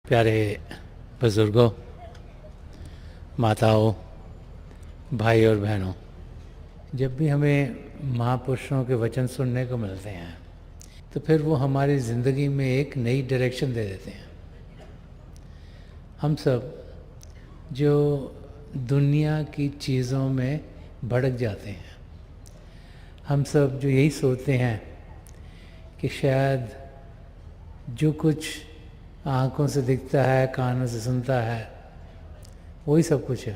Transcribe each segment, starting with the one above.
प्यारे बुज़ुर्गों, माताओं, भाई और बहनों, जब भी हमें महापुरुषों के वचन सुनने को मिलते हैं तो फिर वो हमारी ज़िंदगी में एक नई डायरेक्शन दे देते हैं। हम सब जो दुनिया की चीज़ों में भड़क जाते हैं, हम सब जो यही सोचते हैं कि शायद जो कुछ आँखों से दिखता है, कानों से सुनता है, वही सब कुछ है।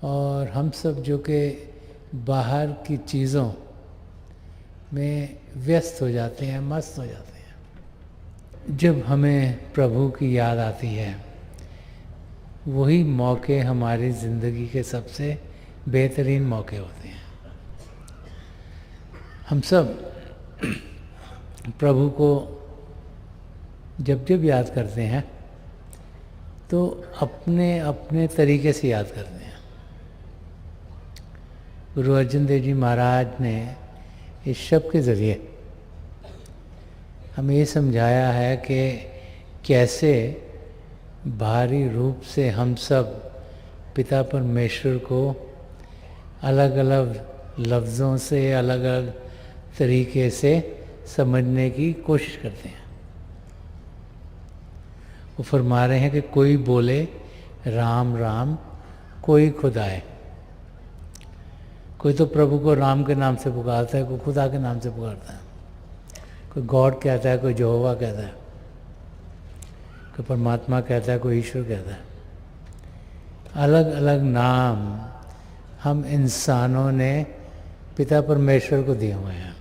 और हम सब जो कि बाहर की चीज़ों में व्यस्त हो जाते हैं, मस्त हो जाते हैं। जब हमें प्रभु की याद आती है, वही मौके हमारी ज़िंदगी के सबसे बेहतरीन मौके होते हैं। हम सब प्रभु को जब जब याद करते हैं तो अपने अपने तरीके से याद करते हैं। गुरु अर्जन देव जी महाराज ने इस शब्द के ज़रिए हमें ये समझाया है कि कैसे बाहरी रूप से हम सब पिता परमेश्वर को अलग अलग लफ्ज़ों से, अलग अलग तरीके से समझने की कोशिश करते हैं। वो फरमा रहे हैं कि कोई बोले राम राम, कोई खुदाए। कोई तो प्रभु को राम के नाम से पुकारता है, कोई खुदा के नाम से पुकारता है, कोई गॉड कहता है, कोई यहोवा कहता है, कोई परमात्मा कहता है, कोई ईश्वर कहता है। अलग अलग नाम हम इंसानों ने पिता परमेश्वर को दिए हुए हैं,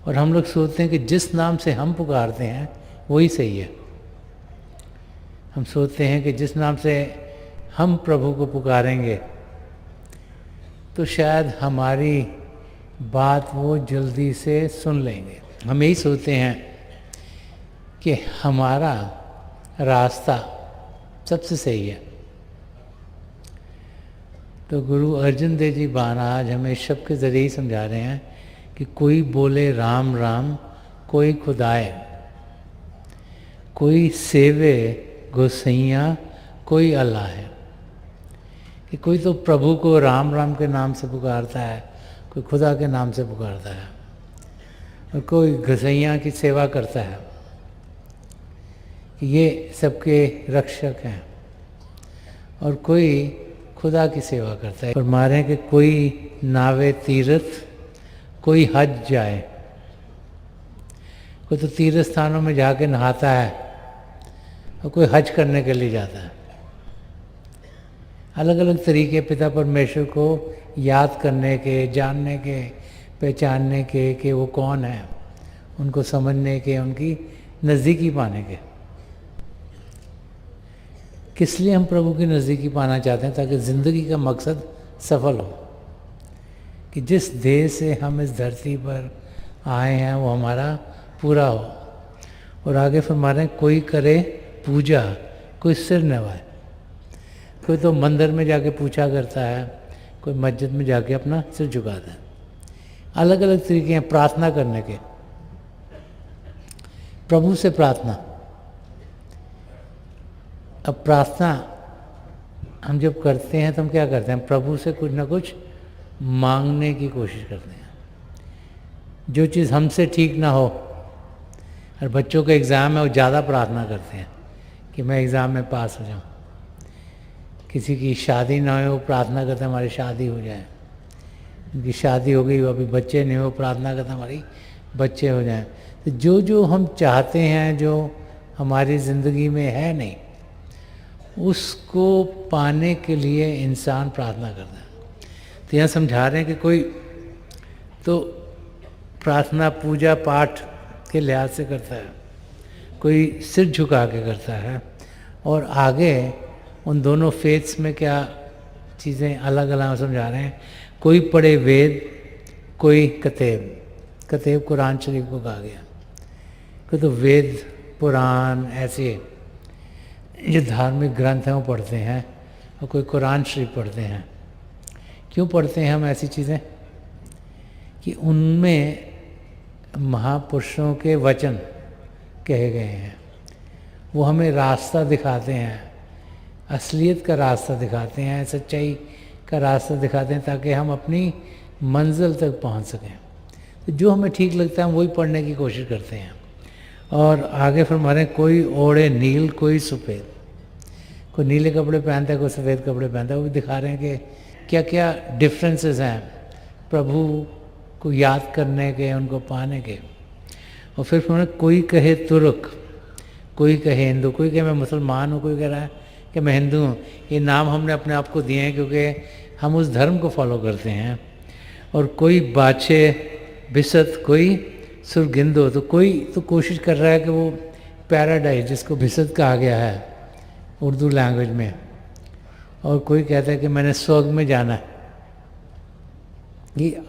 और हम लोग सोचते हैं कि जिस नाम से हम पुकारते हैं वही सही है। हम सोचते हैं कि जिस नाम से हम प्रभु को पुकारेंगे तो शायद हमारी बात वो जल्दी से सुन लेंगे। हम यही सोचते हैं कि हमारा रास्ता सबसे सही है। तो गुरु अर्जन देव जी महाराज हमें इस शब्द के ज़रिए ही समझा रहे हैं कि कोई बोले राम राम, कोई खुदाए, कोई सेवे गोसैया, कोई अल्लाह है। कि कोई तो प्रभु को राम राम के नाम से पुकारता है, कोई खुदा के नाम से पुकारता है, और कोई गोसैया की सेवा करता है कि ये सबके रक्षक हैं, और कोई खुदा की सेवा करता है। और मारे कि कोई नावे तीर्थ, कोई हज जाए। कोई तो तीर्थ स्थानों में जाके नहाता है और कोई हज करने के लिए जाता है। अलग अलग तरीके पिता परमेश्वर को याद करने के, जानने के, पहचानने के कि वो कौन है, उनको समझने के, उनकी नज़दीकी पाने के। किस लिए हम प्रभु की नज़दीकी पाना चाहते हैं? ताकि ज़िंदगी का मकसद सफल हो, कि जिस ध्येय से हम इस धरती पर आए हैं वो हमारा पूरा हो। और आगे फरमा रहे हैं कोई करे पूजा, कोई सिर नवाए। कोई तो मंदिर में जाके पूछा करता है, कोई मस्जिद में जाके अपना सिर झुकाता है। अलग अलग तरीके हैं प्रार्थना करने के। प्रभु से प्रार्थना। अब प्रार्थना हम जब करते हैं तो हम क्या करते हैं? प्रभु से कुछ ना कुछ मांगने की कोशिश करते हैं। जो चीज़ हमसे ठीक ना हो, और बच्चों का एग्ज़ाम है, वो ज़्यादा प्रार्थना करते हैं कि मैं एग्ज़ाम में पास हो जाऊं। किसी की शादी ना हो, वो प्रार्थना करते हैं हमारी शादी हो जाए। उनकी शादी हो गई, वो अभी बच्चे नहीं हो, प्रार्थना करते हैं हमारी बच्चे हो जाएं। तो जो जो हम चाहते हैं, जो हमारी ज़िंदगी में है नहीं, उसको पाने के लिए इंसान प्रार्थना करता है। तो यहाँ समझा रहे हैं कि कोई तो प्रार्थना पूजा पाठ के लिहाज से करता है, कोई सिर झुका के करता है, और आगे उन दोनों फेथ्स में क्या चीज़ें अलग अलग समझा रहे हैं। कोई पढ़े वेद, कोई कतेब। कतेब कुरान शरीफ को कहा गया। कोई तो वेद, पुराण, ऐसे जो धार्मिक ग्रंथ हैं वो पढ़ते हैं, और कोई कुरान शरीफ पढ़ते हैं। क्यों पढ़ते हैं हम ऐसी चीज़ें? कि उनमें महापुरुषों के वचन कहे गए हैं, वो हमें रास्ता दिखाते हैं, असलियत का रास्ता दिखाते हैं, सच्चाई का रास्ता दिखाते हैं, ताकि हम अपनी मंजिल तक पहुंच सकें। तो जो हमें ठीक लगता है हम वही पढ़ने की कोशिश करते हैं। और आगे फरमा रहे हैं, कोई ओढ़े नील कोई सफ़ेद, कोई नीले कपड़े पहनता है कोई सफ़ेद कपड़े पहनता है। वो भी दिखा रहे हैं कि क्या क्या डिफरेंसेस हैं प्रभु को याद करने के, उनको पाने के। और फिर फरमा कोई कहे तुर्क कोई कहे हिंदू, कोई कहे मैं मुसलमान हूँ, कोई कह रहा है कि मैं हिंदू हूँ। ये नाम हमने अपने आप को दिए हैं क्योंकि हम उस धर्म को फॉलो करते हैं। और कोई बाछे बिसत कोई सुरगिंदो, तो कोई तो कोशिश कर रहा है कि वो पैराडाइज जिसको बिसत कहा गया है उर्दू लैंग्वेज में, और कोई कहता है कि मैंने स्वर्ग में जाना है। ये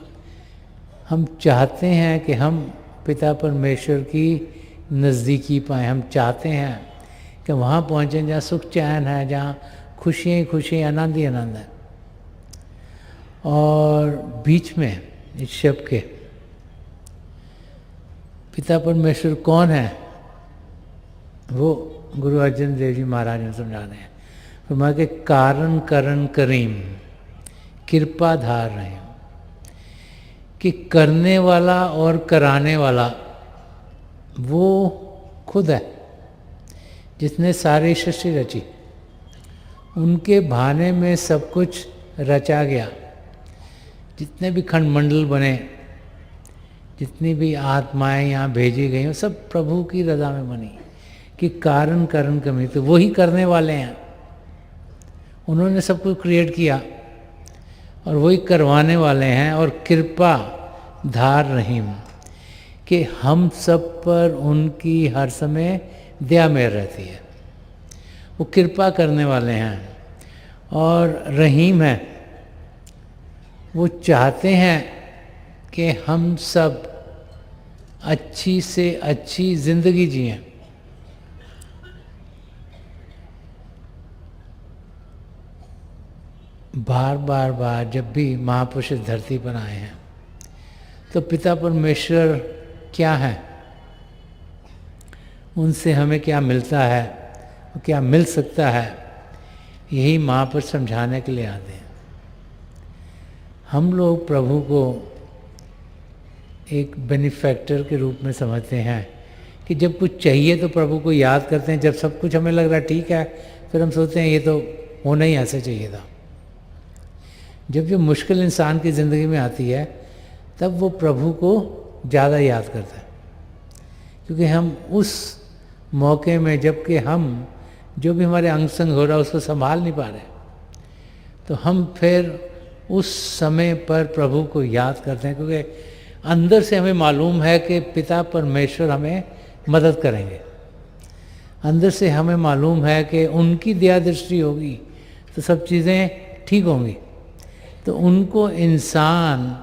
हम चाहते हैं कि हम पिता परमेश्वर की नज़दीकी पाएँ। हम चाहते हैं कि वहाँ पहुँचें जहाँ सुख चैन है, जहाँ खुशियाँ ही खुशियाँ, आनंद ही आनंद है। और बीच में इस शब्द के पिता परमेश्वर कौन है, वो गुरु अर्जन देव जी महाराज ने समझा रहे हैं। फरमाया कि कारण करण करीम कृपा धार रहे हैं, कि करने वाला और कराने वाला वो खुद है जिसने सारी सृष्टि रची। उनके भाने में सब कुछ रचा गया। जितने भी खंडमंडल बने, जितनी भी आत्माएं यहाँ भेजी गई, सब प्रभु की रजा में बनी। कि कारण करण कमी, तो वही करने वाले हैं। उन्होंने सब कुछ क्रिएट किया और वही करवाने वाले हैं। और कृपा धार रहीम, कि हम सब पर उनकी हर समय दया मेहर रहती है। वो कृपा करने वाले हैं। और रहीम है, वो चाहते हैं कि हम सब अच्छी से अच्छी जिंदगी जिएं। बार बार बार जब भी महापुरुष इस धरती पर आए हैं तो पिता परमेश्वर क्या है, उनसे हमें क्या मिलता है, क्या मिल सकता है, यही महापुरुष समझाने के लिए आते हैं। हम लोग प्रभु को एक बेनिफैक्टर के रूप में समझते हैं कि जब कुछ चाहिए तो प्रभु को याद करते हैं। जब सब कुछ हमें लग रहा है ठीक है, फिर हम सोचते हैं ये तो होना ही ऐसे चाहिए था। जब जो मुश्किल इंसान की ज़िंदगी में आती है तब वो प्रभु को ज़्यादा याद करता है, क्योंकि हम उस मौके में, जबकि हम जो भी हमारे अंग संग हो रहा है उसको संभाल नहीं पा रहे, तो हम फिर उस समय पर प्रभु को याद करते हैं। क्योंकि अंदर से हमें मालूम है कि पिता परमेश्वर हमें मदद करेंगे। अंदर से हमें मालूम है कि उनकी दया दृष्टि होगी तो सब चीज़ें ठीक होंगी। तो उनको इंसान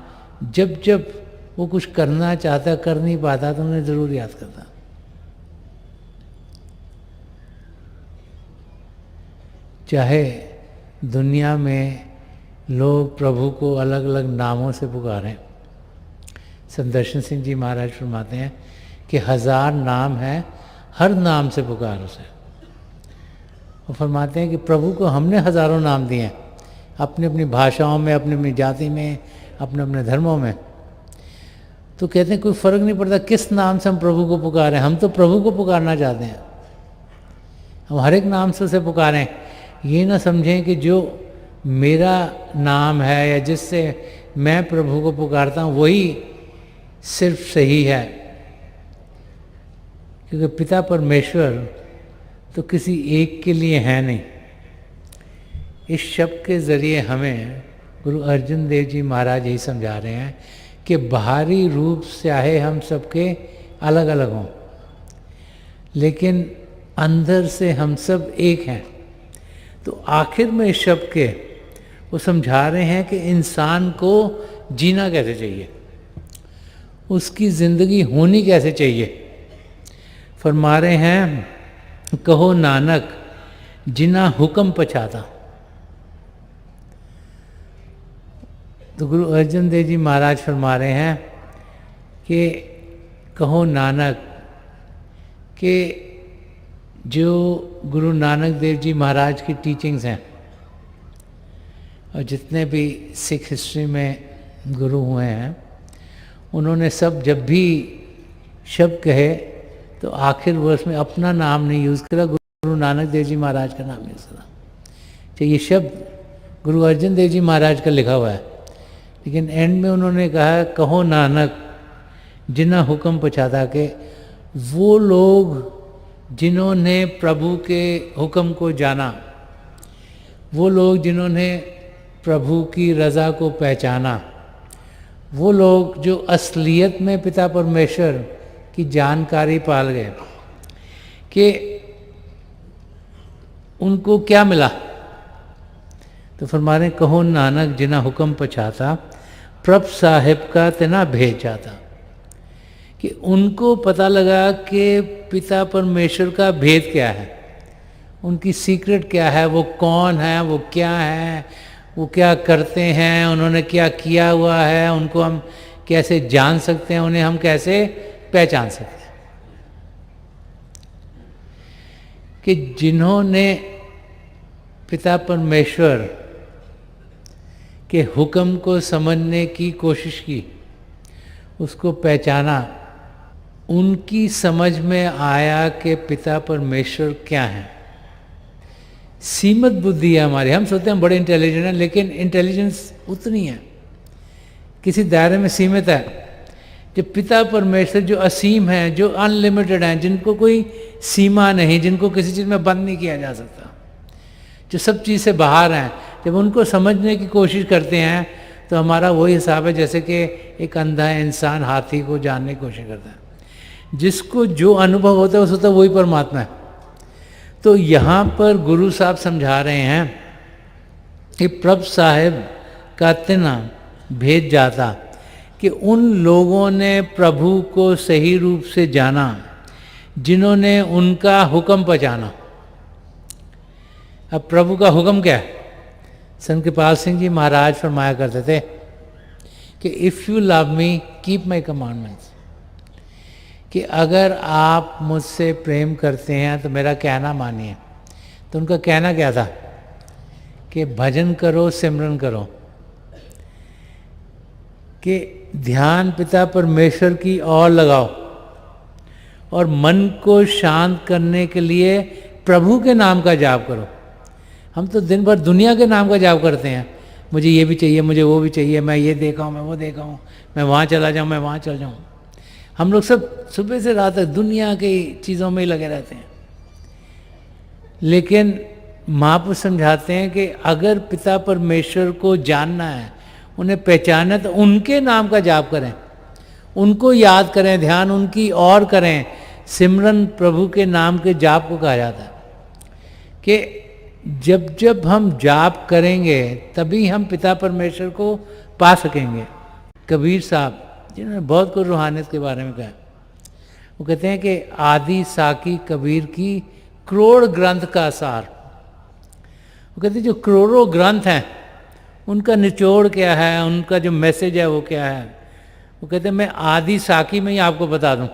जब जब वो कुछ करना चाहता, कर नहीं पाता, तो उन्हें ज़रूर याद करता। चाहे दुनिया में लोग प्रभु को अलग अलग नामों से पुकारें, संदर्शन सिंह जी महाराज फरमाते हैं कि 1000 नाम है, हर नाम से पुकार उसे। वो फरमाते हैं कि प्रभु को हमने हज़ारों नाम दिए हैं, अपनी अपनी भाषाओं में, अपनी अपनी जाति में, अपने अपने धर्मों में। तो कहते हैं कोई फ़र्क नहीं पड़ता किस नाम से हम प्रभु को पुकारें, हम तो प्रभु को पुकारना चाहते हैं। हम हर एक नाम से उसे पुकारें। ये ना समझें कि जो मेरा नाम है या जिससे मैं प्रभु को पुकारता हूँ वही सिर्फ सही है, क्योंकि पिता परमेश्वर तो किसी एक के लिए है नहीं। इस शब्द के ज़रिए हमें गुरु अर्जुन देव जी महाराज यही समझा रहे हैं कि बाहरी रूप से चाहे हम सबके अलग अलग हों, लेकिन अंदर से हम सब एक हैं। तो आखिर में इस शब्द के वो समझा रहे हैं कि इंसान को जीना कैसे चाहिए, उसकी ज़िंदगी होनी कैसे चाहिए। फरमा रहे हैं, कहो नानक जिना हुक्म पछाता। तो गुरु अर्जुन देव जी महाराज फरमा रहे हैं कि कहो नानक, कि जो गुरु नानक देव जी महाराज की टीचिंग्स हैं और जितने भी सिख हिस्ट्री में गुरु हुए हैं, उन्होंने सब जब भी शब्द कहे तो आखिर वर्ष में अपना नाम नहीं यूज़ करा, गुरु नानक देव जी महाराज का नाम यूज़ करा। तो ये शब्द गुरु अर्जन देव जी महाराज का लिखा हुआ है, लेकिन एंड में उन्होंने कहा कहो नानक जिन्ना हुक्म पछाता के। वो लोग जिन्होंने प्रभु के हुक्म को जाना, वो लोग जिन्होंने प्रभु की रज़ा को पहचाना, वो लोग जो असलियत में पिता परमेश्वर की जानकारी पाल गए कि उनको क्या मिला, तो फरमा रहे कहो नानक जिना हुक्म पछाता प्रभ साहिब का तना भेज जाता। कि उनको पता लगा कि पिता परमेश्वर का भेद क्या है, उनकी सीक्रेट क्या है, वो कौन है, वो क्या है, वो क्या करते हैं, उन्होंने क्या किया हुआ है, उनको हम कैसे जान सकते हैं, उन्हें हम कैसे पहचान सकते हैं। कि जिन्होंने पिता परमेश्वर के हुक्म को समझने की कोशिश की, उसको पहचाना, उनकी समझ में आया कि पिता परमेश्वर क्या है। सीमित बुद्धि है हमारी, हम सोचते हैं हम बड़े इंटेलिजेंट हैं, लेकिन इंटेलिजेंस उतनी है, किसी दायरे में सीमित है। जब पिता परमेश्वर जो असीम हैं, जो अनलिमिटेड हैं, जिनको कोई सीमा नहीं, जिनको किसी चीज़ में बंद नहीं किया जा सकता, जो सब चीज़ से बाहर हैं, जब उनको समझने की कोशिश करते हैं तो हमारा वही हिसाब है जैसे कि एक अंधा इंसान हाथी को जानने की कोशिश करता है। जिसको जो अनुभव होता है उसको तो वही परमात्मा है। तो यहाँ पर गुरु साहब समझा रहे हैं कि प्रभ साहिब का तना भेज जाता, कि उन लोगों ने प्रभु को सही रूप से जाना जिन्होंने उनका हुक्म पहचाना। अब प्रभु का हुक्म क्या है? संत कृपाल सिंह जी महाराज फरमाया करते थे कि if you love me keep my commandments. कि अगर आप मुझसे प्रेम करते हैं तो मेरा कहना मानिए। तो उनका कहना क्या था? कि भजन करो, सिमरन करो, कि ध्यान पिता परमेश्वर की ओर लगाओ और मन को शांत करने के लिए प्रभु के नाम का जाप करो। हम तो दिन भर दुनिया के नाम का जाप करते हैं, मुझे ये भी चाहिए, मुझे वो भी चाहिए, मैं ये देखा हूँ, मैं वो देखा हूँ, मैं वहाँ चला जाऊँ, मैं वहाँ चल जाऊँ। हम लोग सब सुबह से रात तक दुनिया की चीज़ों में ही लगे रहते हैं। लेकिन महापुरुष समझाते हैं कि अगर पिता परमेश्वर को जानना है, उन्हें पहचानना, तो उनके नाम का जाप करें, उनको याद करें, ध्यान उनकी और करें। सिमरन प्रभु के नाम के जाप को कहा जाता है। कि जब जब हम जाप करेंगे तभी हम पिता परमेश्वर को पा सकेंगे। कबीर साहब जिन्होंने बहुत कुछ रूहानियत के बारे में कहा, वो कहते हैं कि आदि साकी कबीर की करोड़ ग्रंथ का सार। वो कहते हैं जो करोड़ों ग्रंथ हैं उनका निचोड़ क्या है, उनका जो मैसेज है वो क्या है। वो कहते हैं मैं आदि साकी में ही आपको बता दूं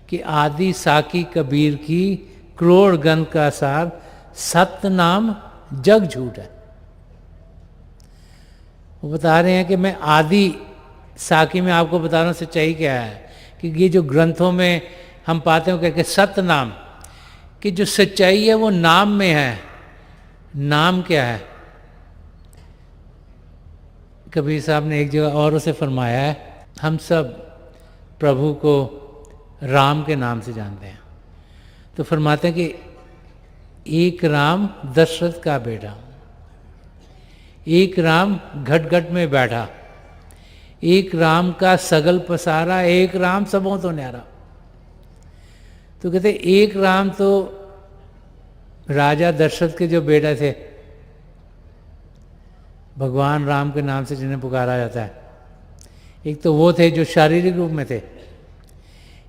कि आदि साकी कबीर की करोड़ ग्रंथ का सार सत्य नाम जग झूठ है। वो बता रहे हैं कि मैं आदि साकी में आपको बता रहा हूँ सच्चाई क्या है। कि ये जो ग्रंथों में हम पाते हैं कहते सत्य नाम, कि जो सच्चाई है वो नाम में है। नाम क्या है? कबीर साहब ने एक जगह और उसे फरमाया है, हम सब प्रभु को राम के नाम से जानते हैं। तो फरमाते हैं कि एक राम दशरथ का बेटा, एक राम घट घट में बैठा, एक राम का सगल पसारा, एक राम सबों तो न्यारा। तो कहते एक राम तो राजा दशरथ के जो बेटा थे, भगवान राम के नाम से जिन्हें पुकारा जाता है, एक तो वो थे जो शारीरिक रूप में थे।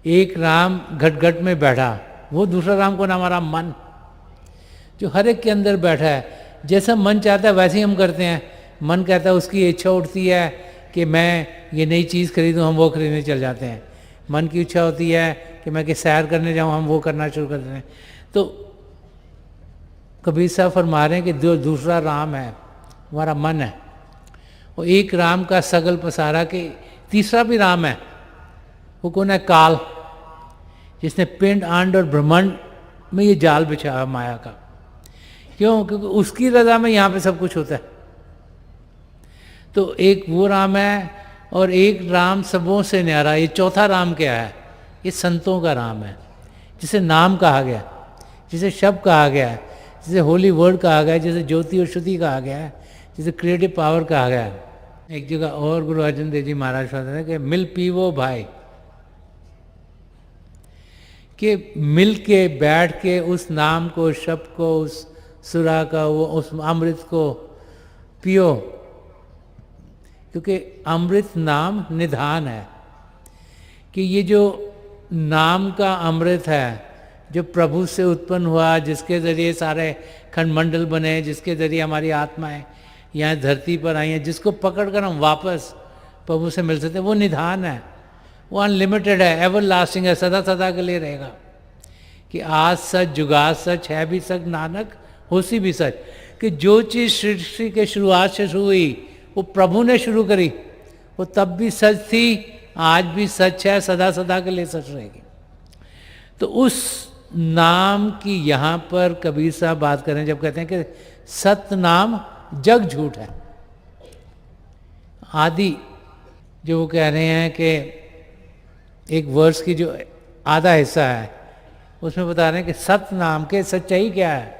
एक राम घट घट में बैठा, वो दूसरा राम को नाम राम मन, जो हर एक के अंदर बैठा है। जैसा मन चाहता है वैसे ही हम करते हैं। मन कहता है, उसकी इच्छा उठती है कि मैं ये नई चीज़ खरीदूं, हम वो खरीदने चल जाते हैं। मन की इच्छा होती है कि मैं कि सैर करने जाऊं, हम वो करना शुरू कर देते हैं। तो कबीर साहब फरमा रहे हैं कि जो दूसरा राम है हमारा मन है, वो एक राम का सगल पसारा के तीसरा भी राम है। वो कौन है? काल, जिसने पिंड अंड और ब्रह्मांड में ये जाल बिछाया माया का। क्यों? क्योंकि उसकी रजा में यहाँ पे सब कुछ होता है। तो एक वो राम है और एक राम सबों से न्यारा। ये चौथा राम क्या है? ये संतों का राम है, जिसे नाम कहा गया, जिसे शब्द कहा गया है, जिसे होली वर्ड कहा गया है, जिसे ज्योति और श्रुति कहा गया है, जिसे क्रिएटिव पावर कहा गया है। एक जगह और गुरु अर्जन देव जी महाराज बताते हैं कि मिल पीवो भाई, कि मिल के बैठ के उस नाम को, शब्द को, उस सुरा का, वो उस अमृत को पियो, क्योंकि अमृत नाम निधान है। कि ये जो नाम का अमृत है जो प्रभु से उत्पन्न हुआ, जिसके ज़रिए सारे खंडमंडल बने, जिसके ज़रिए हमारी आत्माएं यहाँ धरती पर आई हैं, जिसको पकड़ कर हम वापस प्रभु से मिल सकते हैं, वो निधान है, वो अनलिमिटेड है, एवर लास्टिंग है, सदा सदा के लिए रहेगा। कि आज सच जुगाद सच है भी सच नानक होसी भी सच। कि जो चीज़ सृष्टि के शुरुआत से शुरू हुई वो प्रभु ने शुरू करी, वो तब भी सच थी, आज भी सच है, सदा सदा के लिए सच रहेगी। तो उस नाम की यहाँ पर कबीर साहब बात करें जब कहते हैं कि सत्य नाम जग झूठ है। आदि जो वो कह रहे हैं कि एक वर्ष की जो आधा हिस्सा है उसमें बता रहे हैं कि सत्य नाम के सच्चाई क्या है।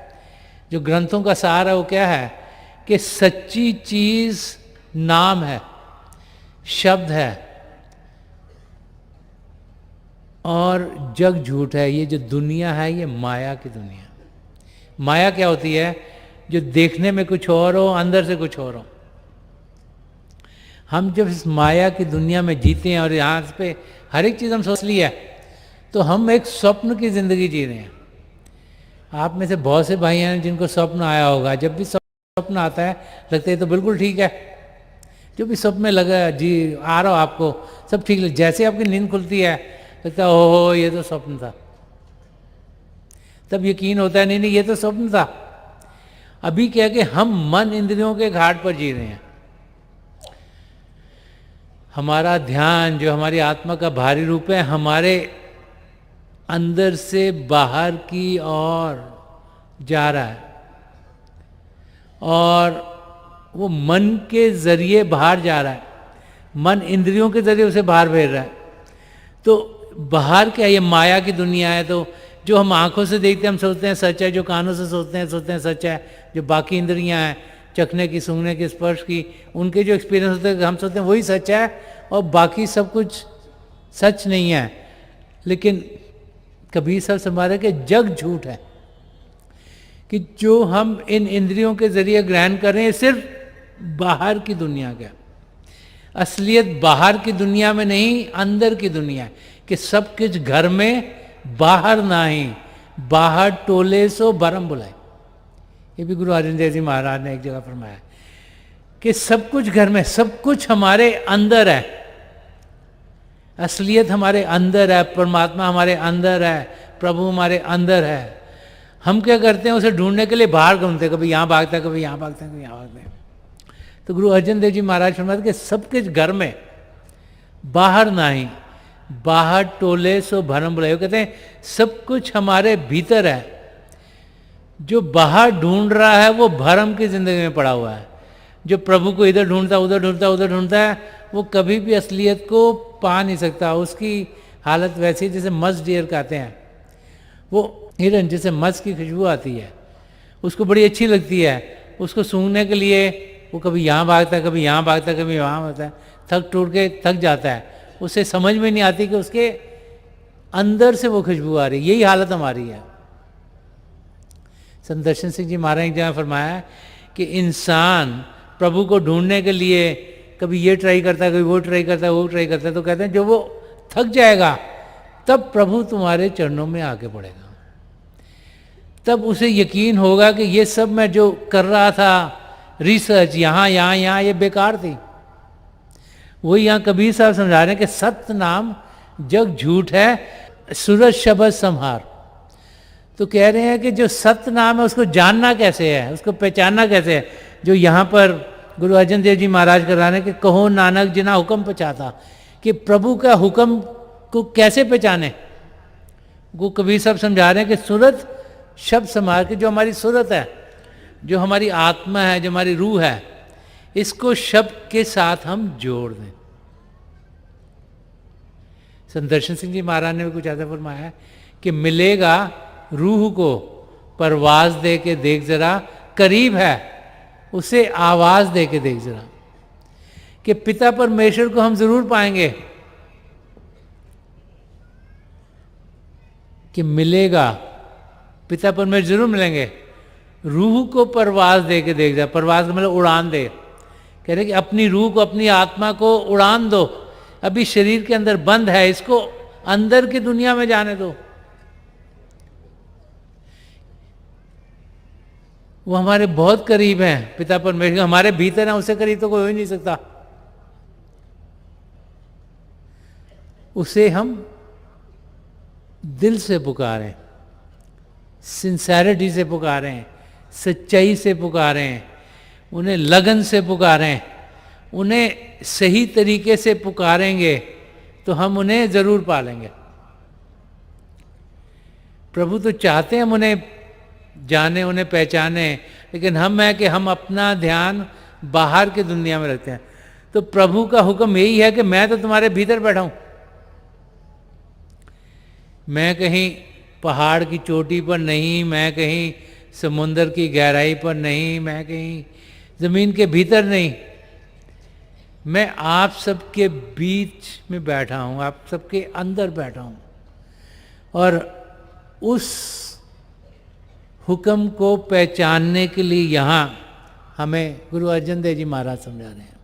जो ग्रंथों का सार है वो क्या है कि सच्ची चीज नाम है, शब्द है, और जग झूठ है। ये जो दुनिया है ये माया की दुनिया। माया क्या होती है? जो देखने में कुछ और हो, अंदर से कुछ और हो। हम जब इस माया की दुनिया में जीते हैं और यहाँ पे हर एक चीज़ हम सोच ली है, तो हम एक स्वप्न की ज़िंदगी जी रहे हैं। आप में से बहुत से भाई हैं जिनको स्वप्न आया होगा। जब भी स्वप्न आता है लगता है तो बिल्कुल ठीक है। जो भी स्वप्न में लगा जी आ रहा हो आपको, सब ठीक लगे। जैसे आपकी नींद खुलती है लगता है ओहो ये तो स्वप्न था। तब यकीन होता है नहीं नहीं ये तो स्वप्न था। अभी क्या कि हम मन इंद्रियों के घाट पर जी रहे हैं। हमारा ध्यान जो हमारी आत्मा का भारी रूप है हमारे अंदर से बाहर की ओर जा रहा है, और वो मन के जरिए बाहर जा रहा है। मन इंद्रियों के जरिए उसे बाहर भेज रहा है। तो बाहर क्या, ये माया की दुनिया है। तो जो हम आंखों से देखते हैं हम सोचते हैं सच है, जो कानों से सोचते हैं सच है। जो बाकी इंद्रियां हैं, चखने की, सूंघने की, स्पर्श की, उनके जो एक्सपीरियंस होते हैं हम सोचते हैं वही सच है, और बाकी सब कुछ सच नहीं है। लेकिन कबीर साहब समझा रहे कि जग झूठ है। कि जो हम इन इंद्रियों के जरिए ग्रहण कर रहे हैं सिर्फ बाहर की दुनिया का। असलियत बाहर की दुनिया में नहीं, अंदर की दुनिया है। कि सब कुछ घर में, बाहर नहीं, बाहर टोले सो भरम बुलाए। ये भी गुरु अर्जन देव जी महाराज ने एक जगह फरमाया कि सब कुछ घर में, सब कुछ हमारे अंदर है। असलियत हमारे अंदर है, परमात्मा हमारे अंदर है, प्रभु हमारे अंदर है। हम क्या करते हैं, उसे ढूंढने के लिए बाहर घूमते हैं, कभी यहाँ भागते हैं, कभी यहाँ भागते हैं, कभी यहाँ भागते हैं। तो गुरु अर्जन देव जी महाराज फरमाते कि सब कुछ घर में, बाहर नहीं, बाहर टोले सो भरम बुलाए। कहते हैं सब कुछ हमारे भीतर है। जो बाहर ढूंढ रहा है वो भरम की जिंदगी में पड़ा हुआ है। जो प्रभु को इधर ढूंढता, उधर ढूंढता, उधर ढूंढता है, वो कभी भी असलियत को पा नहीं सकता। उसकी हालत वैसी जैसे मस्त डियर कहते हैं। वो हिरन जैसे मस्त की खुशबू आती है, उसको बड़ी अच्छी लगती है। उसको सूंघने के लिए वो कभी यहाँ भागता है, कभी यहाँ भागता है, कभी वहाँ भागता है। थक टूट के थक जाता है। उसे समझ में नहीं आती कि उसके अंदर से वो खुशबू आ रही। यही हालत हमारी है। संत दर्शन सिंह जी महाराज ने जहाँ फरमाया कि इंसान प्रभु को ढूंढने के लिए कभी ये ट्राई करता है, कभी वो ट्राई करता है, वो ट्राई करता है। तो कहते हैं जो वो थक जाएगा तब प्रभु तुम्हारे चरणों में आके पड़ेगा। तब उसे यकीन होगा कि ये सब मैं जो कर रहा था रिसर्च यहाँ यहाँ यहाँ, ये बेकार थी। वही यहाँ कबीर साहब समझा रहे हैं कि सत्य नाम जग झूठ है, सूरज शब्द संहार। तो कह रहे हैं कि जो सत्य नाम है उसको जानना कैसे है, उसको पहचानना कैसे है। जो यहाँ पर गुरु अर्जन देव जी महाराज करा रहे हैं कि कहो नानक जिना हुक्म पहचाता, कि प्रभु का हुक्म को कैसे पहचाने। वो कबीर साहब समझा रहे हैं कि सूरत शब्द संहार के, जो हमारी सूरत है, जो हमारी आत्मा है, जो हमारी रूह है, इसको शब्द के साथ हम जोड़ दें। संत दर्शन सिंह जी महाराज ने भी कुछ ऐसा फरमाया है कि मिलेगा रूह को परवाज दे के देख जरा, करीब है उसे आवाज दे के देख जरा, कि पिता परमेश्वर को हम जरूर पाएंगे, कि मिलेगा पिता परमेश्वर जरूर मिलेंगे। रूह को परवाज दे के देख जरा, परवाज का मतलब उड़ान दे। कह रहे कि अपनी रूह को, अपनी आत्मा को उड़ान दो, अभी शरीर के अंदर बंद है, इसको अंदर की दुनिया में जाने दो। वो हमारे बहुत करीब हैं, पिता परमेश्वर हमारे भीतर है, उससे करीब तो कोई हो ही नहीं सकता। उसे हम दिल से पुकारें, सिंसेरिटी से पुकारें, सच्चाई से पुकारें, उन्हें लगन से पुकारें, उन्हें सही तरीके से पुकारेंगे तो हम उन्हें जरूर पालेंगे। प्रभु तो चाहते हैं हम उन्हें जाने, उन्हें पहचाने, लेकिन हम है कि हम अपना ध्यान बाहर की दुनिया में रखते हैं। तो प्रभु का हुक्म यही है कि मैं तो तुम्हारे भीतर बैठा हूं। मैं कहीं पहाड़ की चोटी पर नहीं, मैं कहीं समुद्र की गहराई पर नहीं, मैं कहीं जमीन के भीतर नहीं, मैं आप सबके बीच में बैठा हूं, आप सबके अंदर बैठा हूं। और उस हुक्म को पहचानने के लिए यहाँ हमें गुरु अर्जन देव जी महाराज समझा रहे हैं।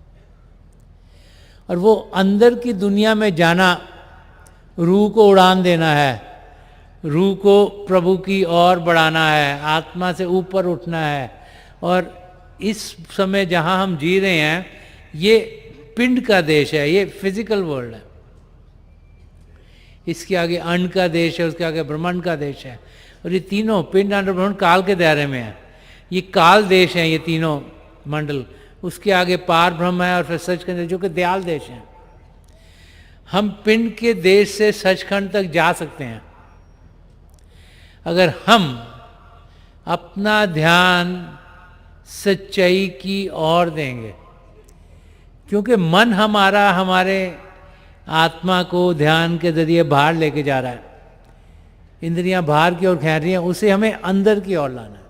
और वो अंदर की दुनिया में जाना, रूह को उड़ान देना है, रूह को प्रभु की ओर बढ़ाना है, आत्मा से ऊपर उठना है। और इस समय जहाँ हम जी रहे हैं, ये पिंड का देश है, ये फिजिकल वर्ल्ड है। इसके आगे अण्ड का देश है, उसके आगे ब्रह्मांड का देश है। और ये तीनों पिंड अंड ब्रह्मांड काल के दायरे में है। ये काल देश है, ये तीनों मंडल। उसके आगे पार ब्रह्म है और फिर सचखंड जो कि दयाल देश है। हम पिंड के देश से सचखंड तक जा सकते हैं अगर हम अपना ध्यान सच्चाई की ओर देंगे। क्योंकि मन हमारा हमारे आत्मा को ध्यान के जरिए बाहर लेके जा रहा है, इंद्रियां बाहर की ओर खींच रही हैं, उसे हमें अंदर की ओर लाना है।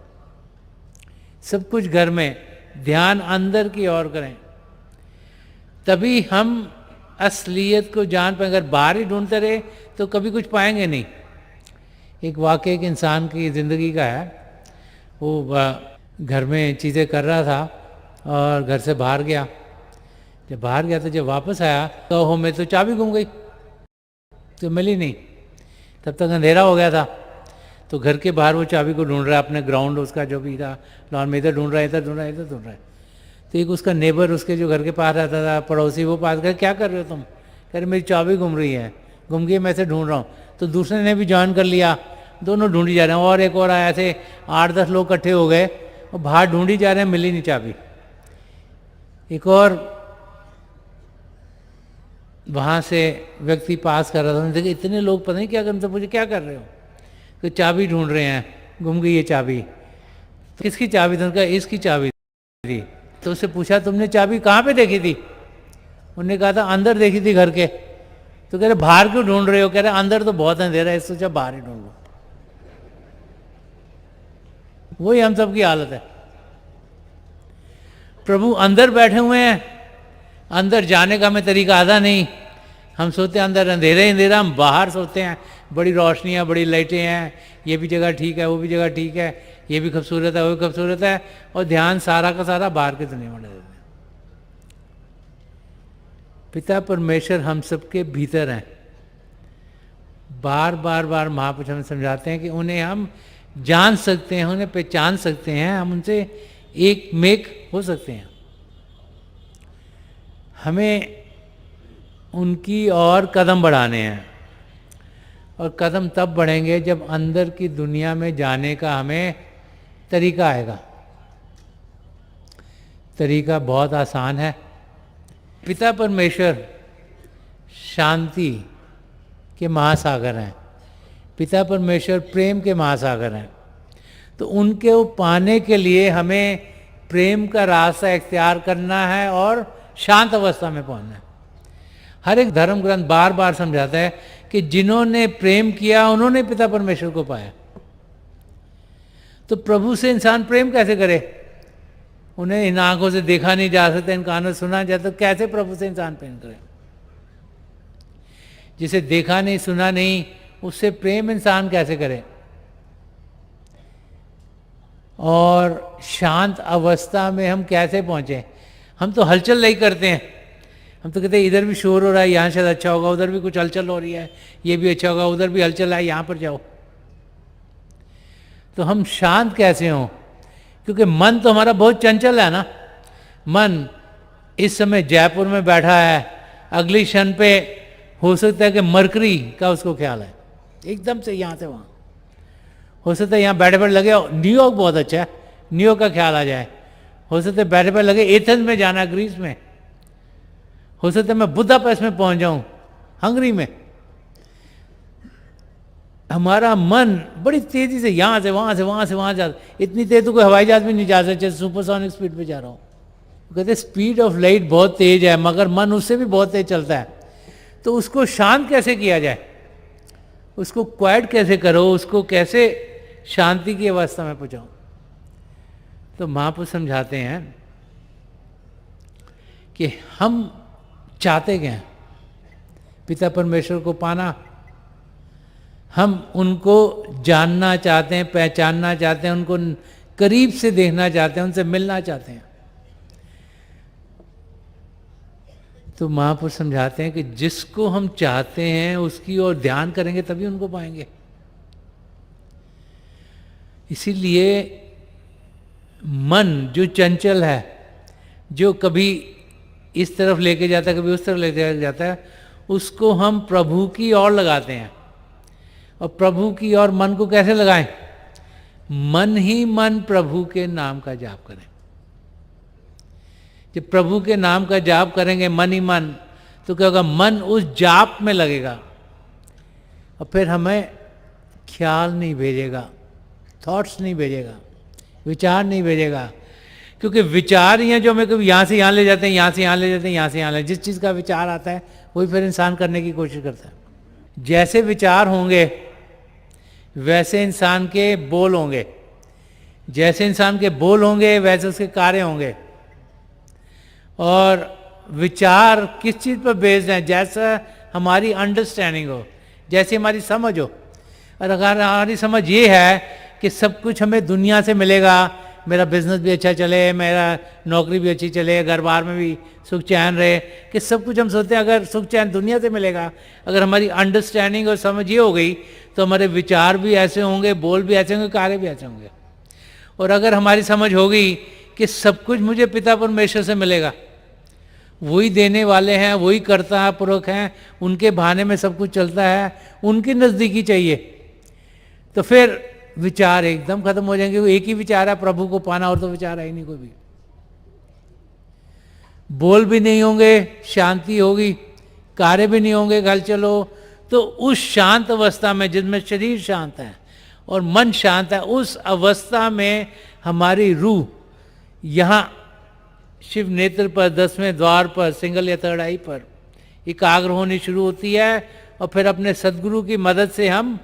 सब कुछ घर में, ध्यान अंदर की ओर करें, तभी हम असलियत को जान पाएंगे। अगर बाहर ही ढूंढते रहे तो कभी कुछ पाएंगे नहीं। एक वाकई एक इंसान की ज़िंदगी का है, वो घर में चीज़ें कर रहा था और घर से बाहर गया। जब बाहर गया तो जब वापस आया तो हो में तो चाबी गुम गई, तो मिली नहीं। तब तक अंधेरा हो गया था। तो घर के बाहर वो चाबी को ढूंढ रहा है, अपने ग्राउंड उसका जो भी था लॉन में, इधर ढूंढ रहा है, इधर ढूंढ रहा है, इधर ढूंढ रहा है। तो एक उसका नेबर, उसके जो घर के पास रहता था, पड़ोसी, वो पास गया, क्या कर रहे हो तुम? कह रहे मेरी चाबी गुम रही है। गुम गई, मैं से ढूंढ रहा हूँ। तो दूसरे ने भी ज्वाइन कर लिया, दोनों ढूंढी जा रहे हैं। और एक और आया, ऐसे 8-10 लोग इकट्ठे हो गए और बाहर ढूंढी जा रहे हैं, मिली नहीं चाबी। एक और वहाँ से व्यक्ति पास कर रहा था, देखिए इतने लोग पता नहीं क्या कर, तो मुझे क्या कर रहे हो? तो चाबी ढूंढ रहे हैं, गुम गई ये चाबी। तो किसकी चाबी थी? उनका इसकी चाबी थी। तो उससे पूछा तुमने चाबी कहाँ पे देखी थी? उन्होंने कहा था अंदर देखी थी घर के। तो कह रहे बाहर क्यों ढूंढ रहे हो? कह रहे अंदर तो बहुत अंधेरा है, सोचा बाहर ही ढूंढ लो। वही हम सबकी हालत है। प्रभु अंदर बैठे हुए हैं, अंदर जाने का हमें तरीका आता नहीं। हम सोते हैं अंदर अंधेरा ही अंधेरा, हम बाहर सोते हैं बड़ी रोशनियाँ, बड़ी लाइटें हैं, ये भी जगह ठीक है, वो भी जगह ठीक है, ये भी खूबसूरत है, वो भी खूबसूरत है, और ध्यान सारा का सारा बाहर की दुनिया में लगा देते हैं। पिता परमेश्वर हम सबके भीतर हैं। बार बार बार महापुरुष हमें समझाते हैं कि उन्हें हम जान सकते हैं, उन्हें पहचान सकते हैं, हम उनसे एक मेक हो सकते हैं। हमें उनकी और कदम बढ़ाने हैं। और कदम तब बढ़ेंगे जब अंदर की दुनिया में जाने का हमें तरीका आएगा। तरीका बहुत आसान है। पिता परमेश्वर शांति के महासागर हैं, पिता परमेश्वर प्रेम के महासागर हैं। तो उनके वो पाने के लिए हमें प्रेम का रास्ता इख्तियार करना है और शांत अवस्था में पहुंचना है। हर एक धर्म ग्रंथ बार बार समझाता है कि जिन्होंने प्रेम किया उन्होंने पिता परमेश्वर को पाया। तो प्रभु से इंसान प्रेम कैसे करे? उन्हें इन आंखों से देखा नहीं जा सकता, इन कानों से सुना जाता, तो कैसे प्रभु से इंसान प्रेम करे? जिसे देखा नहीं सुना नहीं, उससे प्रेम इंसान कैसे करे? और शांत अवस्था में हम कैसे पहुंचे? हम तो हलचल नहीं करते हैं। हम तो कहते हैं इधर भी शोर हो रहा है, यहाँ शायद अच्छा होगा, उधर भी कुछ हलचल हो रही है, ये भी अच्छा होगा, उधर भी हलचल है, यहाँ पर जाओ। तो हम शांत कैसे हों? क्योंकि मन तो हमारा बहुत चंचल है ना। मन इस समय जयपुर में बैठा है, अगली क्षण पे हो सकता है कि मरकरी का उसको ख्याल है, एकदम से यहाँ से वहाँ। हो सकता है यहाँ बैठे बैठे लगे न्यूयॉर्क बहुत अच्छा है, न्यूयॉर्क का ख्याल आ जाए। हो सकता है बैठे बैठे लगे एथेंस में जाना, ग्रीस में। हो सकता है मैं बुदापेस्ट में पहुंच जाऊं, हंगरी में। हमारा मन बड़ी तेजी से यहाँ से वहाँ से वहाँ से वहाँ जाता, इतनी तेज तो कोई हवाई जहाज भी नहीं जा सकते, सुपरसोनिक स्पीड पे जा रहा हूँ। कहते स्पीड ऑफ लाइट बहुत तेज है, मगर मन उससे भी बहुत तेज चलता है। तो उसको शांत कैसे किया जाए? उसको क्वाइट कैसे करो? उसको कैसे शांति की अवस्था में पहुँचाओ? तो महापुरुष समझाते हैं कि हम चाहते क्या हैं? पिता परमेश्वर को पाना। हम उनको जानना चाहते हैं, पहचानना चाहते हैं, उनको करीब से देखना चाहते हैं, उनसे मिलना चाहते हैं। तो महापुरुष समझाते हैं कि जिसको हम चाहते हैं उसकी ओर ध्यान करेंगे तभी उनको पाएंगे। इसीलिए मन जो चंचल है, जो कभी इस तरफ लेके जाता है, कभी उस तरफ लेके जाता है, उसको हम प्रभु की ओर लगाते हैं। और प्रभु की ओर मन को कैसे लगाएं? मन ही मन प्रभु के नाम का जाप करें। जब प्रभु के नाम का जाप करेंगे मन ही मन, तो क्या होगा? मन उस जाप में लगेगा और फिर हमें ख्याल नहीं भेजेगा, थॉट्स नहीं भेजेगा, विचार नहीं भेजेगा। क्योंकि विचार ही हैं जो हमें कभी यहाँ से यहाँ ले जाते हैं, यहाँ से यहाँ ले जाते हैं, यहाँ से यहाँ ले, जिस चीज़ का विचार आता है वही फिर इंसान करने की कोशिश करता है। जैसे विचार होंगे वैसे इंसान के बोल होंगे, जैसे इंसान के बोल होंगे वैसे उसके कार्य होंगे। और विचार किस चीज़ पर बेस्ड हैं? जैसा हमारी अंडरस्टैंडिंग हो, जैसी हमारी समझ हो। और अगर हमारी समझ ये है कि सब कुछ हमें दुनिया से मिलेगा, मेरा बिजनेस भी अच्छा चले, मेरा नौकरी भी अच्छी चले, घर बार में भी सुख चैन रहे, कि सब कुछ हम सोचते हैं अगर सुख चैन दुनिया से मिलेगा, अगर हमारी अंडरस्टैंडिंग और समझ ये हो गई तो हमारे विचार भी ऐसे होंगे, बोल भी ऐसे होंगे, कार्य भी ऐसे होंगे। और अगर हमारी समझ होगी कि सब कुछ मुझे पिता परमेश्वर से मिलेगा, वही देने वाले हैं, वही कर्ता पुरख हैं, उनके बहाने में सब कुछ चलता है, उनकी नज़दीकी चाहिए, तो फिर विचार एकदम खत्म हो जाएंगे। वो एक ही विचार है प्रभु को पाना, और तो विचार है ही नहीं कोई भी। बोल भी नहीं होंगे, शांति होगी, कार्य भी नहीं होंगे, हलचल हो। तो उस शांत अवस्था में जिसमें शरीर शांत है और मन शांत है, उस अवस्था में हमारी रूह यहाँ शिव नेत्र पर, 10वें द्वार पर, सिंगल या थर्ड आई पर एकाग्र होनी शुरू होती है। और फिर अपने सदगुरु की मदद से हम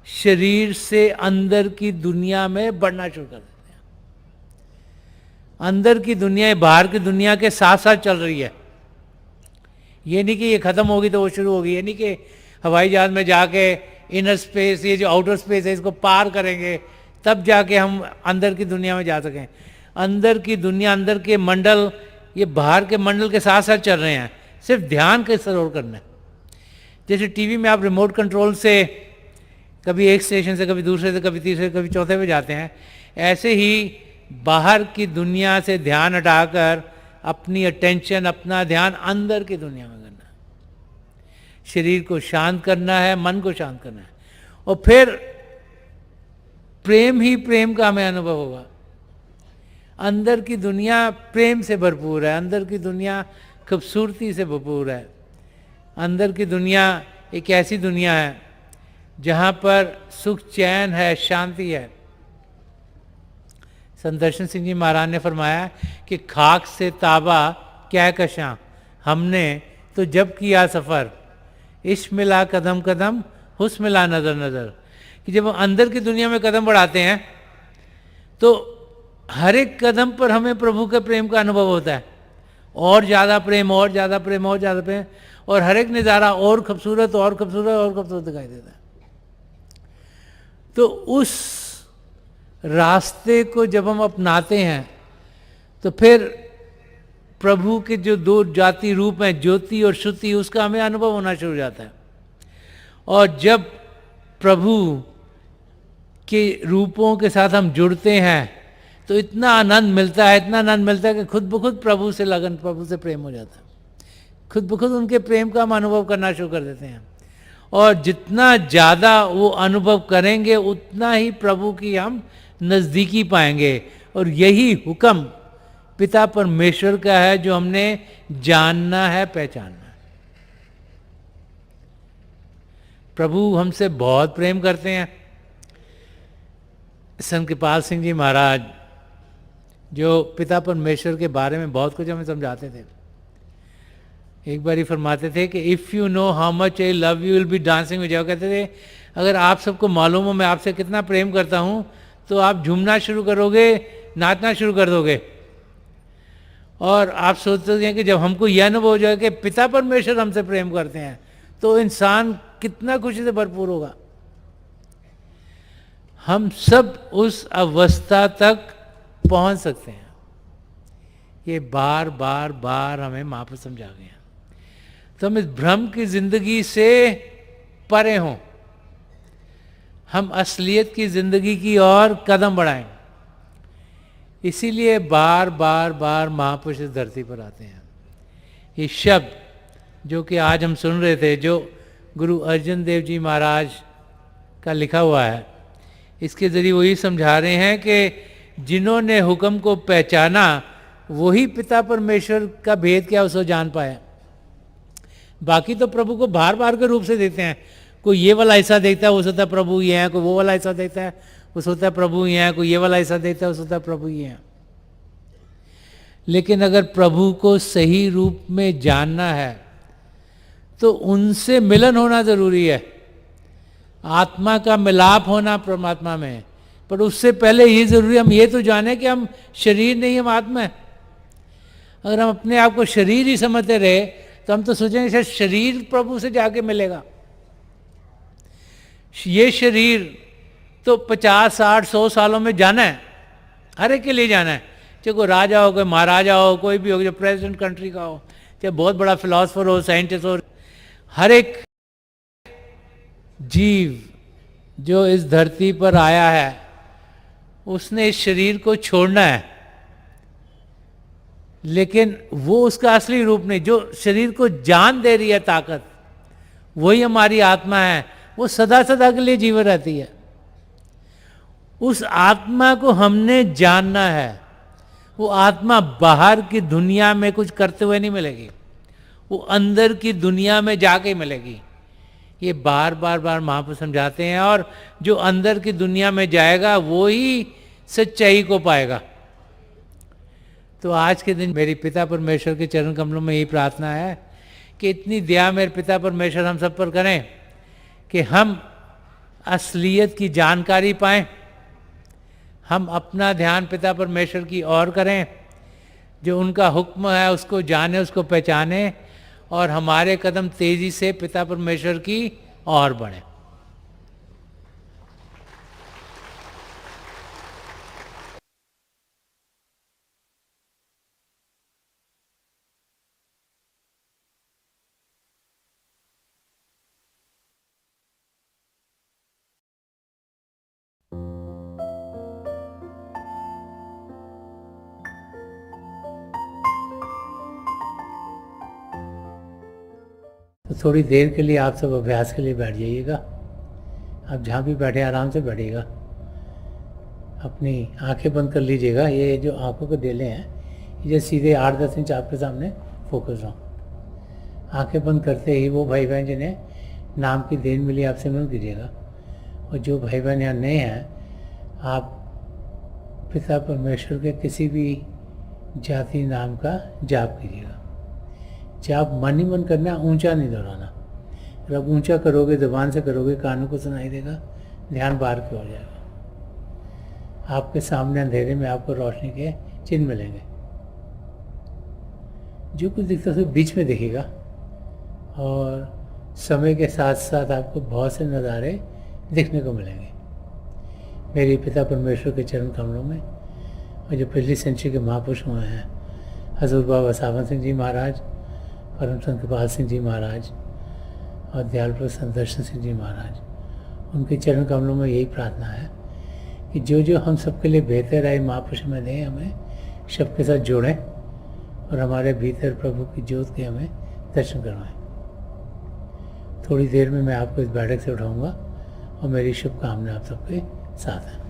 शरीर से अंदर की दुनिया में बढ़ना शुरू कर देते हैं। अंदर की दुनिया बाहर की दुनिया के साथ साथ चल रही है। ये नहीं कि ये खत्म होगी तो वो शुरू होगी, ये नहीं कि हवाई जहाज में जाके इनर स्पेस, ये जो आउटर स्पेस है, इसको पार करेंगे तब जाके हम अंदर की दुनिया में जा सकें। अंदर की दुनिया, अंदर के मंडल, ये बाहर के मंडल के साथ साथ चल रहे हैं। सिर्फ ध्यान कैसे रोल करना है। जैसे टीवी में आप रिमोट कंट्रोल से कभी एक स्टेशन से, कभी दूसरे से, कभी तीसरे, कभी चौथे पे जाते हैं, ऐसे ही बाहर की दुनिया से ध्यान हटाकर अपनी अटेंशन, अपना ध्यान अंदर की दुनिया में करना। शरीर को शांत करना है, मन को शांत करना है, और फिर प्रेम ही प्रेम का हमें अनुभव होगा। अंदर की दुनिया प्रेम से भरपूर है, अंदर की दुनिया खूबसूरती से भरपूर है, अंदर की दुनिया एक ऐसी दुनिया है जहाँ पर सुख चैन है, शांति है। संत दर्शन सिंह जी महाराज ने फरमाया कि खाक से ताबा क्या कशां, हमने तो जब किया सफ़र, इश्क मिला कदम कदम, हुस्न मिला नज़र नज़र। कि जब हम अंदर की दुनिया में कदम बढ़ाते हैं तो हर एक कदम पर हमें प्रभु के प्रेम का अनुभव होता है, और ज़्यादा प्रेम, और ज़्यादा प्रेम, और ज़्यादा प्रेम, और हर एक नज़ारा और खूबसूरत और खूबसूरत और खूबसूरत दिखाई देता है। तो उस रास्ते को जब हम अपनाते हैं तो फिर प्रभु के जो दो जाति रूप हैं, ज्योति और श्रुति, उसका हमें अनुभव होना शुरू हो जाता है। और जब प्रभु के रूपों के साथ हम जुड़ते हैं तो इतना आनंद मिलता है, इतना आनंद मिलता है कि खुद ब खुद प्रभु से लगन, प्रभु से प्रेम हो जाता है। खुद ब खुद उनके प्रेम का हम अनुभव करना शुरू कर देते हैं, और जितना ज़्यादा वो अनुभव करेंगे उतना ही प्रभु की हम नज़दीकी पाएंगे। और यही हुक्म पिता परमेश्वर का है जो हमने जानना है, पहचानना है। प्रभु हमसे बहुत प्रेम करते हैं। संत कृपाल सिंह जी महाराज जो पिता परमेश्वर के बारे में बहुत कुछ हमें समझाते थे, एक बार ही फरमाते थे कि if you know how much I love you will be dancing with you. कहते थे अगर आप सबको मालूम हो मैं आपसे कितना प्रेम करता हूँ तो आप झूमना शुरू करोगे, नाचना शुरू कर दोगे। और आप सोचते हैं कि जब हमको यह अनुभव हो जाए कि पिता परमेश्वर हमसे प्रेम करते हैं तो इंसान कितना खुशी से भरपूर होगा। हम सब उस अवस्था तक पहुंच सकते हैं। ये बार बार बार हमें महापुरुष समझा गए हैं। तो हम इस भ्रम की जिंदगी से परे हों, हम असलियत की जिंदगी की ओर कदम बढ़ाएं। इसीलिए बार बार बार महापुरुष इस धरती पर आते हैं। ये शब्द जो कि आज हम सुन रहे थे, जो गुरु अर्जन देव जी महाराज का लिखा हुआ है, इसके ज़रिए वो ये समझा रहे हैं कि जिन्होंने हुक्म को पहचाना वही पिता परमेश्वर का भेद क्या उसको जान पाया। बाकी तो प्रभु को बार बार के रूप से देखते हैं। कोई ये वाला ऐसा देखता है वो सोचता है प्रभु ये है, कोई वो वाला ऐसा देखता है वो सोचता है प्रभु ये है, कोई ये वाला ऐसा देखता है वो सोचता है प्रभु ये है। लेकिन अगर प्रभु को सही रूप में जानना है तो उनसे मिलन होना जरूरी है, आत्मा का मिलाप होना परमात्मा में। पर उससे पहले ये जरूरी हम ये तो जाने कि हम शरीर नहीं, हम आत्मा है। अगर हम अपने आप को शरीर ही समझते रहे तो हम तो सोचेंगे शायद शरीर प्रभु से जाके मिलेगा। ये शरीर तो 50, 60, 100 सालों में जाना है, हर एक के लिए जाना है। चाहे कोई राजा हो, कोई महाराजा हो, कोई भी हो, जो प्रेसिडेंट कंट्री का हो, चाहे बहुत बड़ा फिलोसफर हो, साइंटिस्ट हो, हर एक जीव जो इस धरती पर आया है उसने इस शरीर को छोड़ना है। लेकिन वो उसका असली रूप नहीं, जो शरीर को जान दे रही है ताकत, वही हमारी आत्मा है। वो सदा सदा के लिए जीवित रहती है। उस आत्मा को हमने जानना है। वो आत्मा बाहर की दुनिया में कुछ करते हुए नहीं मिलेगी, वो अंदर की दुनिया में जाके मिलेगी। ये बार बार बार महापुरुष समझाते हैं। और जो अंदर की दुनिया में जाएगा वो ही सच्चाई को पाएगा। तो आज के दिन मेरी पिता परमेश्वर के चरण कमलों में यही प्रार्थना है कि इतनी दया मेरे पिता परमेश्वर हम सब पर करें कि हम असलियत की जानकारी पाएं, हम अपना ध्यान पिता परमेश्वर की ओर करें, जो उनका हुक्म है उसको जाने, उसको पहचाने, और हमारे कदम तेजी से पिता परमेश्वर की ओर बढ़े। थोड़ी देर के लिए आप सब अभ्यास के लिए बैठ जाइएगा। आप जहाँ भी बैठे आराम से बैठिएगा, अपनी आंखें बंद कर लीजिएगा। ये जो आंखों के डेले हैं ये सीधे 8-10 इंच आपके सामने फोकस हो। आंखें बंद करते ही वो भाई बहन जिन्हें नाम की देन मिली आपसे मिल कीजिएगा, और जो भाई बहन यहाँ नए हैं आप पिता परमेश्वर के किसी भी जाति नाम का जाप कीजिएगा। जाप मन ही मन करना, ऊंचा नहीं दोहराना। अगर आप ऊंचा करोगे, ज़बान से करोगे, कानों को सुनाई देगा, ध्यान बाहर की ओर जाएगा। आपके सामने अंधेरे में आपको रोशनी के चिन्ह मिलेंगे। जो कुछ दिखता है बीच में दिखेगा, और समय के साथ साथ आपको बहुत से नज़ारे दिखने को मिलेंगे। मेरे पिता परमेश्वर के चरण कमलों में, और जो पिछली सेंचुरी के महापुरुष हुए हैं, हजूर बाबा सावन सिंह जी महाराज, परम संत कृपाल सिंह जी महाराज और दयाल संत दर्शन सिंह जी महाराज, उनके चरण कमलों में यही प्रार्थना है कि जो जो हम सबके लिए बेहतर है महापुरुष में दें, हमें सबके साथ जोड़ें और हमारे भीतर प्रभु की ज्योत के हमें दर्शन करवाएं। थोड़ी देर में मैं आपको इस बैठक से उठाऊंगा, और मेरी शुभकामना आप सबके साथ है।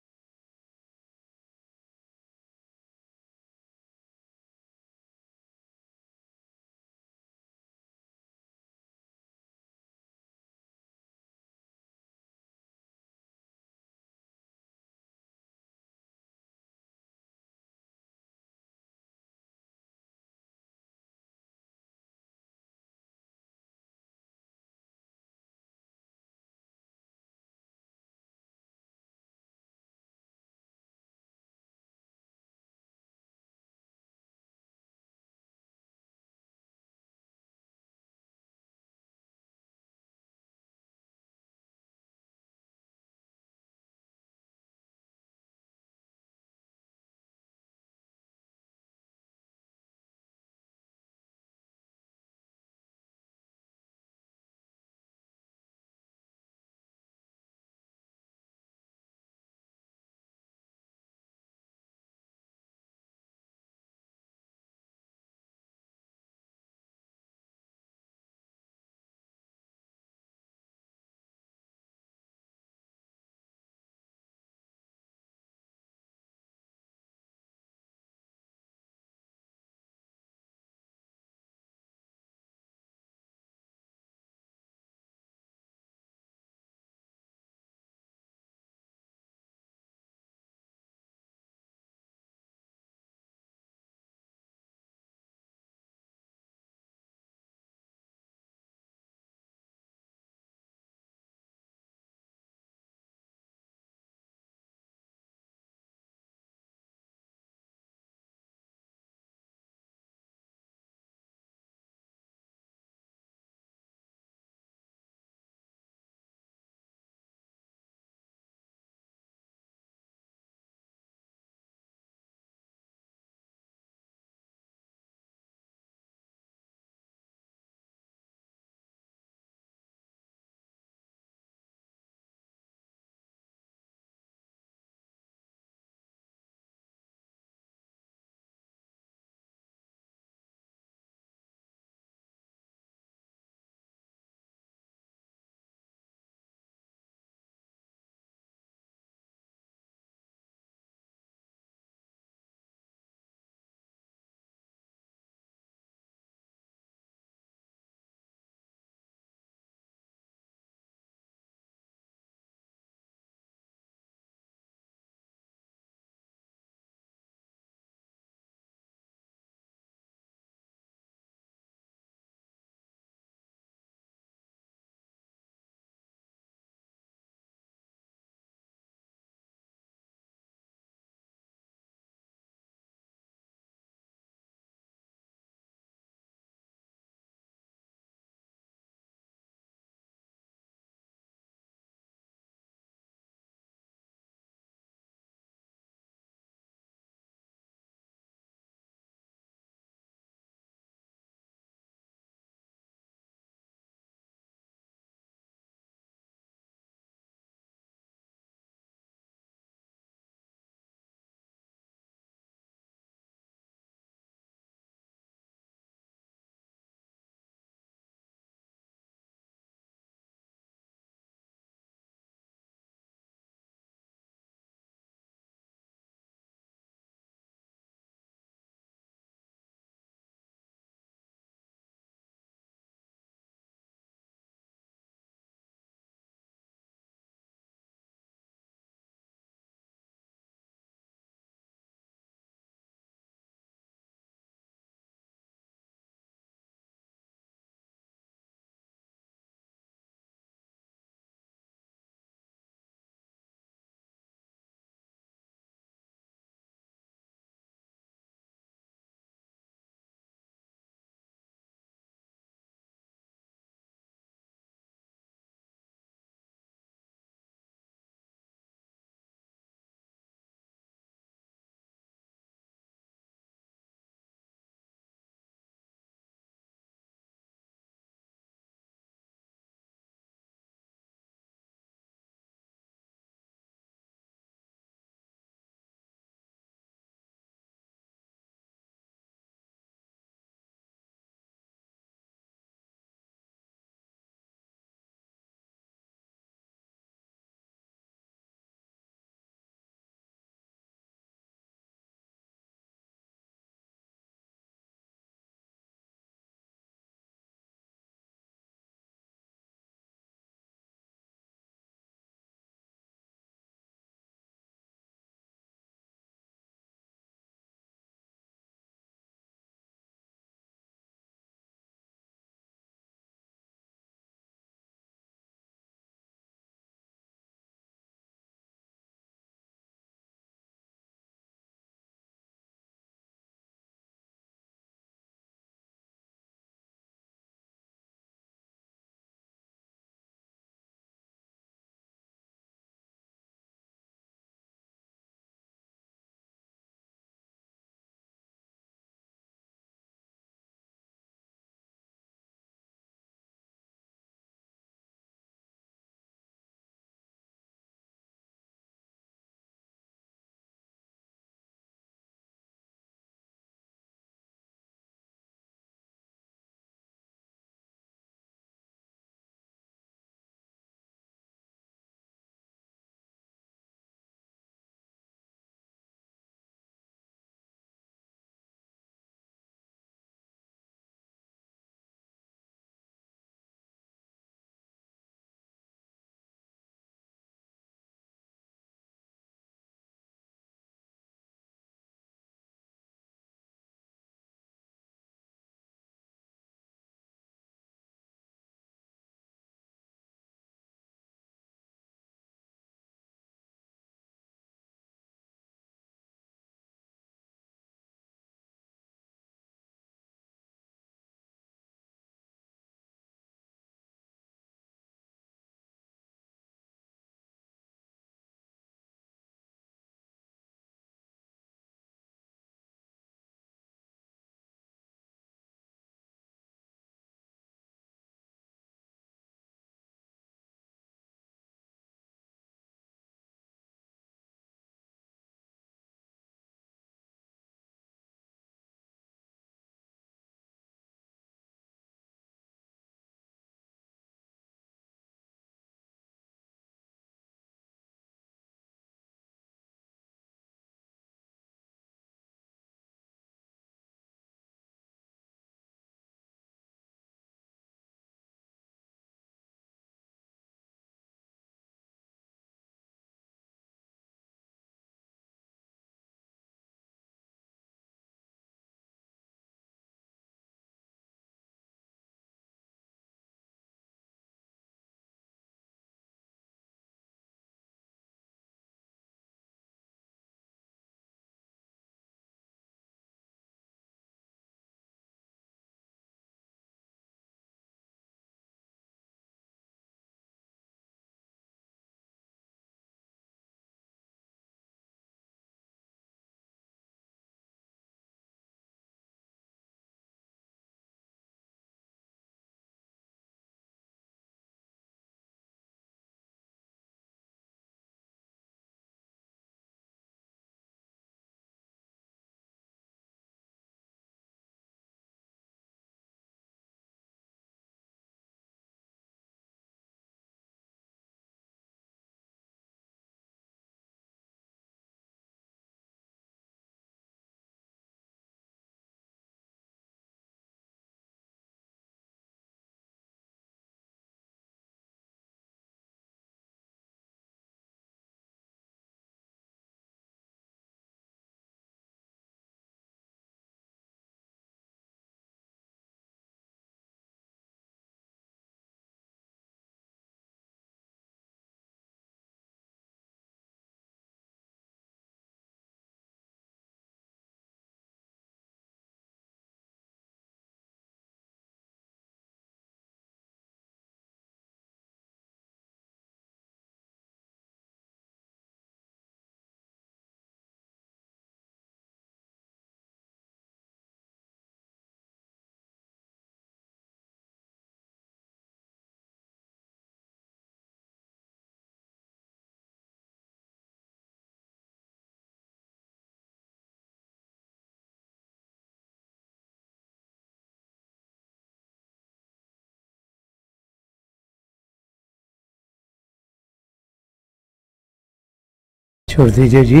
छोड़ दीजिए जी,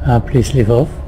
आप प्लीज लिव ऑफ।